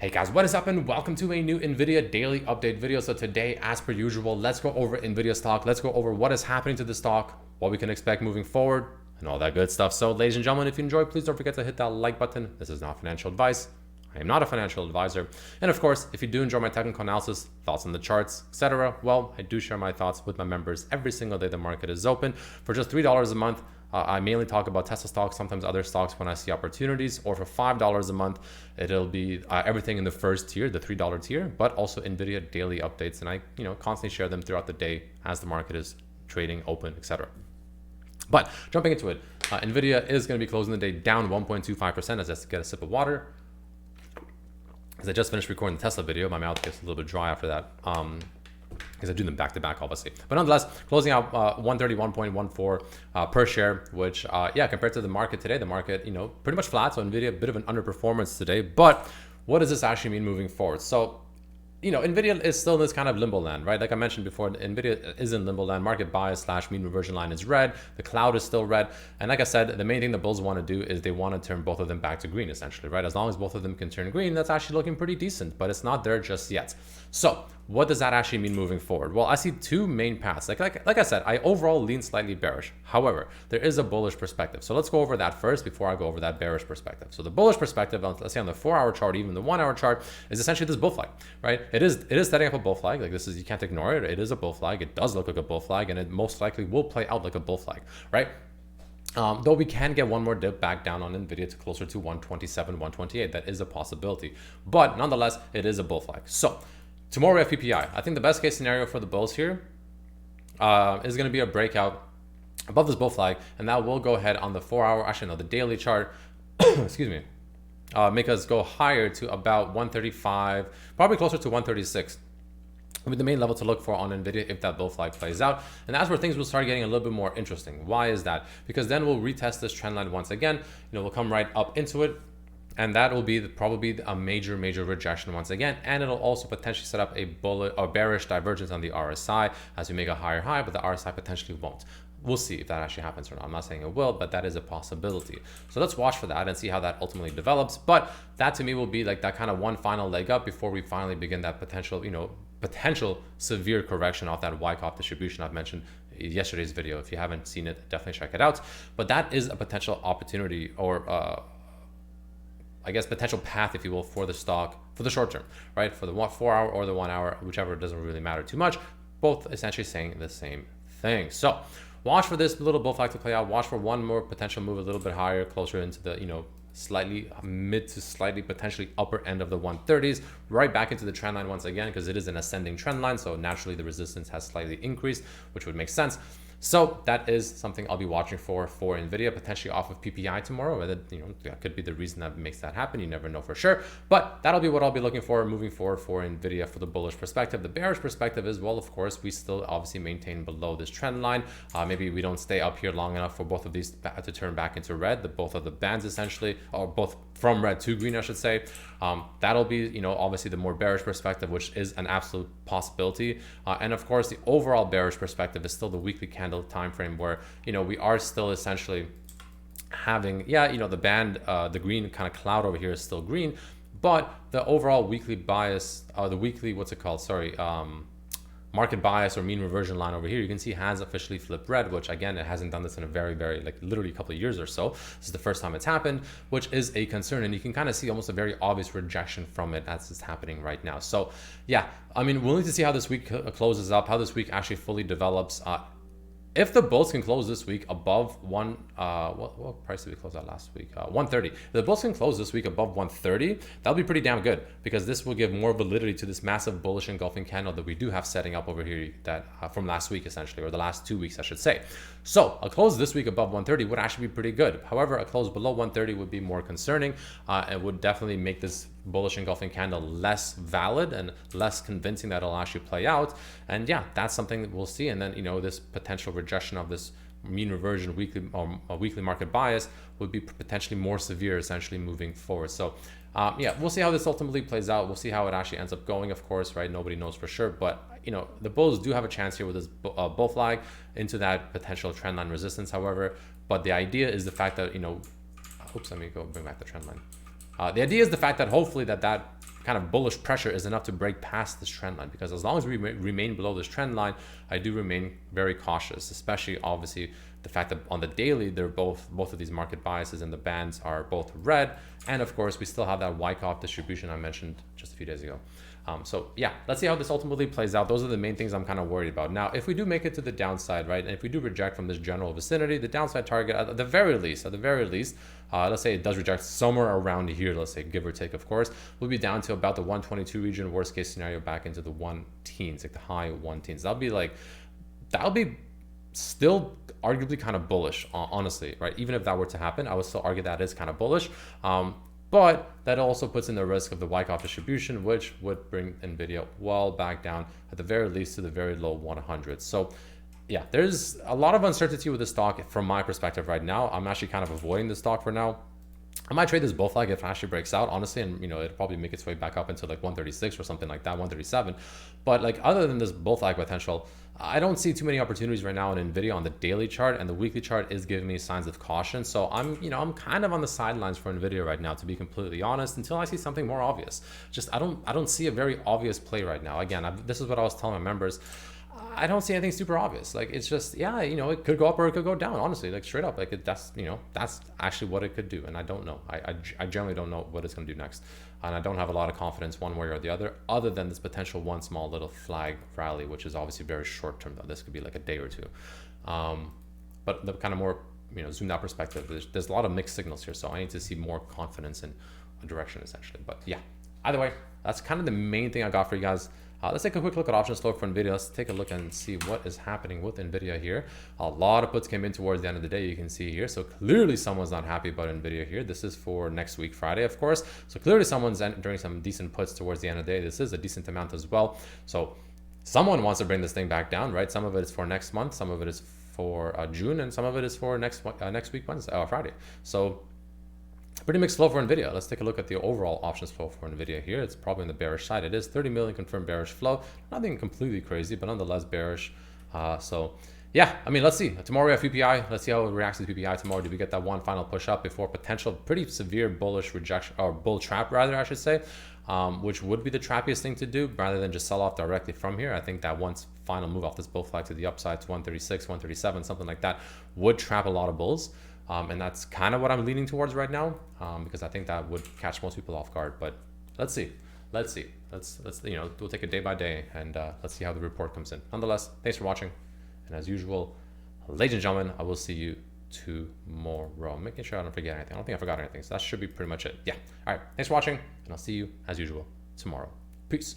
Hey guys, what is up and welcome to a new NVIDIA daily update video. So today, as per usual, let's go over NVIDIA stock. Let's go over what is happening to the stock, what we can expect moving forward, and all that good stuff. So ladies and gentlemen, if you enjoyed, please don't forget to hit that like button. This is not financial advice. I am not a financial advisor. And of course, if you do enjoy my technical analysis, thoughts on the charts, etc., well, I do share my thoughts with my members every single day the market is open. For just $3 a month, I mainly talk about Tesla stocks, sometimes other stocks when I see opportunities, or for $5 a month, it'll be everything in the first tier, the $3 tier, but also NVIDIA daily updates. And I, constantly share them throughout the day as the market is trading, open, etc. But jumping into it, NVIDIA is going to be closing the day down 1.25% as I get a sip of water. As I just finished recording the Tesla video, my mouth gets a little bit dry after that. Because I do them back to back, obviously. But nonetheless, closing out 131.14 per share, which, compared to the market today, the market, pretty much flat. So NVIDIA, a bit of an underperformance today. But what does this actually mean moving forward? So, NVIDIA is still in this kind of limbo land, right? Like I mentioned before, NVIDIA is in limbo land. Market bias / mean reversion line is red. The cloud is still red. And like I said, the main thing the bulls want to do is they want to turn both of them back to green, essentially, right? As long as both of them can turn green, that's actually looking pretty decent, but it's not there just yet. So what does that actually mean moving forward? Well, I see two main paths. Like I said, I overall lean slightly bearish. However, there is a bullish perspective. So let's go over that first before I go over that bearish perspective. So the bullish perspective, let's say on the 4-hour chart, even the 1-hour chart, is essentially this bull flag, right? It is setting up a bull flag. Like you can't ignore it. It is a bull flag. It does look like a bull flag, and it most likely will play out like a bull flag, right? Though we can get one more dip back down on NVIDIA to closer to 127, 128. That is a possibility. But nonetheless, it is a bull flag. So tomorrow we have PPI. I think the best case scenario for the bulls here is going to be a breakout above this bull flag, and that will go ahead on the 4-hour, actually no, the daily chart, excuse me, make us go higher to about 135, probably closer to 136. Will be the main level to look for on NVIDIA if that bull flag plays out. And that's where things will start getting a little bit more interesting. Why is that? Because then we'll retest this trend line once again. We'll come right up into it. And that will be probably a major rejection once again. And it'll also potentially set up a bearish divergence on the RSI as we make a higher high, but the RSI potentially won't. We'll see if that actually happens or not. I'm not saying it will, but that is a possibility. So let's watch for that and see how that ultimately develops. But that to me will be like that kind of one final leg up before we finally begin that potential severe correction off that Wyckoff distribution I've mentioned in yesterday's video. If you haven't seen it, definitely check it out. But that is a potential opportunity or I guess potential path, if you will, for the stock for the short term, right? For the 4-hour or the 1-hour, whichever, doesn't really matter too much. Both essentially saying the same thing. So watch for this little bull flag to play out. Watch for one more potential move a little bit higher, closer into the, slightly mid to slightly potentially upper end of the 130s, right back into the trend line once again, because it is an ascending trend line. So naturally the resistance has slightly increased, which would make sense. So that is something I'll be watching for NVIDIA, potentially off of PPI tomorrow. Whether, that could be the reason that makes that happen. You never know for sure. But that'll be what I'll be looking for moving forward for NVIDIA for the bullish perspective. The bearish perspective is, well, of course, we still obviously maintain below this trend line. Maybe we don't stay up here long enough for both of these to turn back into red. Both of the bands essentially, or both from red to green, I should say. That'll be, obviously the more bearish perspective, which is an absolute possibility. And of course, the overall bearish perspective is still the weekly candle time frame where, we are still essentially having, the band, the green kind of cloud over here is still green, but the overall weekly bias, the weekly, market bias or mean reversion line over here, you can see has officially flipped red, which again, it hasn't done this in a very, literally a couple of years or so. This is the first time it's happened, which is a concern. And you can kind of see almost a very obvious rejection from it as it's happening right now. So yeah, I mean, we'll need to see how this week closes up, how this week actually fully develops. If the bulls can close this week above what price did we close at last week? 130. If the bulls can close this week above 130, that'll be pretty damn good, because this will give more validity to this massive bullish engulfing candle that we do have setting up over here, that from last week essentially, or the last 2 weeks, I should say. So a close this week above 130 would actually be pretty good. However, a close below 130 would be more concerning. It would definitely make this bullish engulfing candle less valid and less convincing that it'll actually play out. And yeah, that's something that we'll see. And then, this potential rejection of this mean reversion weekly market bias would be potentially more severe essentially moving forward. So we'll see how this ultimately plays out. We'll see how it actually ends up going, of course, right? Nobody knows for sure, but the bulls do have a chance here with this bull flag into that potential trend line resistance, however. But the idea is the fact that, oops, let me go bring back the trend line. The idea is the fact that hopefully that kind kind of bullish pressure is enough to break past this trend line, because as long as we remain below this trend line, I do remain very cautious, especially obviously the fact that on the daily, they're both of these market biases and the bands are both red. And of course, we still have that Wyckoff distribution I mentioned just a few days ago. So yeah, let's see how this ultimately plays out. Those are the main things I'm kind of worried about. Now, if we do make it to the downside, right, and if we do reject from this general vicinity, the downside target at the very least, let's say it does reject somewhere around here, let's say give or take, of course, we'll be down to about the 122 region, worst case scenario back into the 1-teens, like the high 1-teens. That'll be still arguably kind of bullish, honestly, right? Even if that were to happen, I would still argue that is kind of bullish. But that also puts in the risk of the Wyckoff distribution, which would bring NVIDIA well back down at the very least to the very low 100. So yeah, there's a lot of uncertainty with the stock from my perspective right now. I'm actually kind of avoiding the stock for now. I might trade this bull flag if it actually breaks out, honestly, and it'll probably make its way back up into like 136 or something like that, 137. But like other than this bull flag potential, I don't see too many opportunities right now in NVIDIA on the daily chart, and the weekly chart is giving me signs of caution. So I'm kind of on the sidelines for NVIDIA right now, to be completely honest, until I see something more obvious. I don't see a very obvious play right now. Again, this is what I was telling my members. I don't see anything super obvious. Like, it's just, yeah, it could go up or it could go down, honestly, like straight up. Like that's actually what it could do. And I don't know. I generally don't know what it's going to do next. And I don't have a lot of confidence one way or the other than this potential one small little flag rally, which is obviously very short term though. This could be like a day or two. But the kind of more, zoomed out perspective, there's a lot of mixed signals here. So I need to see more confidence in a direction essentially. But yeah, either way, that's kind of the main thing I got for you guys. Let's take a quick look at options flow for NVIDIA. Let's take a look and see what is happening with NVIDIA here. A lot of puts came in towards the end of the day, you can see here. So clearly someone's not happy about NVIDIA here. This is for next week, Friday, of course. So clearly someone's entering some decent puts towards the end of the day. This is a decent amount as well. So someone wants to bring this thing back down, right? Some of it is for next month, some of it is for June, and some of it is for next week, Wednesday, Friday. So pretty mixed flow for NVIDIA. Let's take a look at the overall options flow for NVIDIA here. It's probably on the bearish side. It is 30 million confirmed bearish flow. Nothing completely crazy, but nonetheless bearish. So yeah, let's see. Tomorrow we have PPI. Let's see how it reacts to PPI tomorrow. Do we get that one final push up before potential pretty severe bullish rejection, or bull trap rather, I should say, which would be the trappiest thing to do rather than just sell off directly from here. I think that once final move off this bull flag to the upside to 136, 137, something like that would trap a lot of bulls. And that's kind of what I'm leaning towards right now, because I think that would catch most people off guard. But let's see. Let's we'll take it day by day, and let's see how the report comes in. Nonetheless, thanks for watching, and as usual, ladies and gentlemen, I will see you tomorrow. I'm making sure I don't forget anything. I don't think I forgot anything, so that should be pretty much it. Yeah. All right. Thanks for watching, and I'll see you as usual tomorrow. Peace.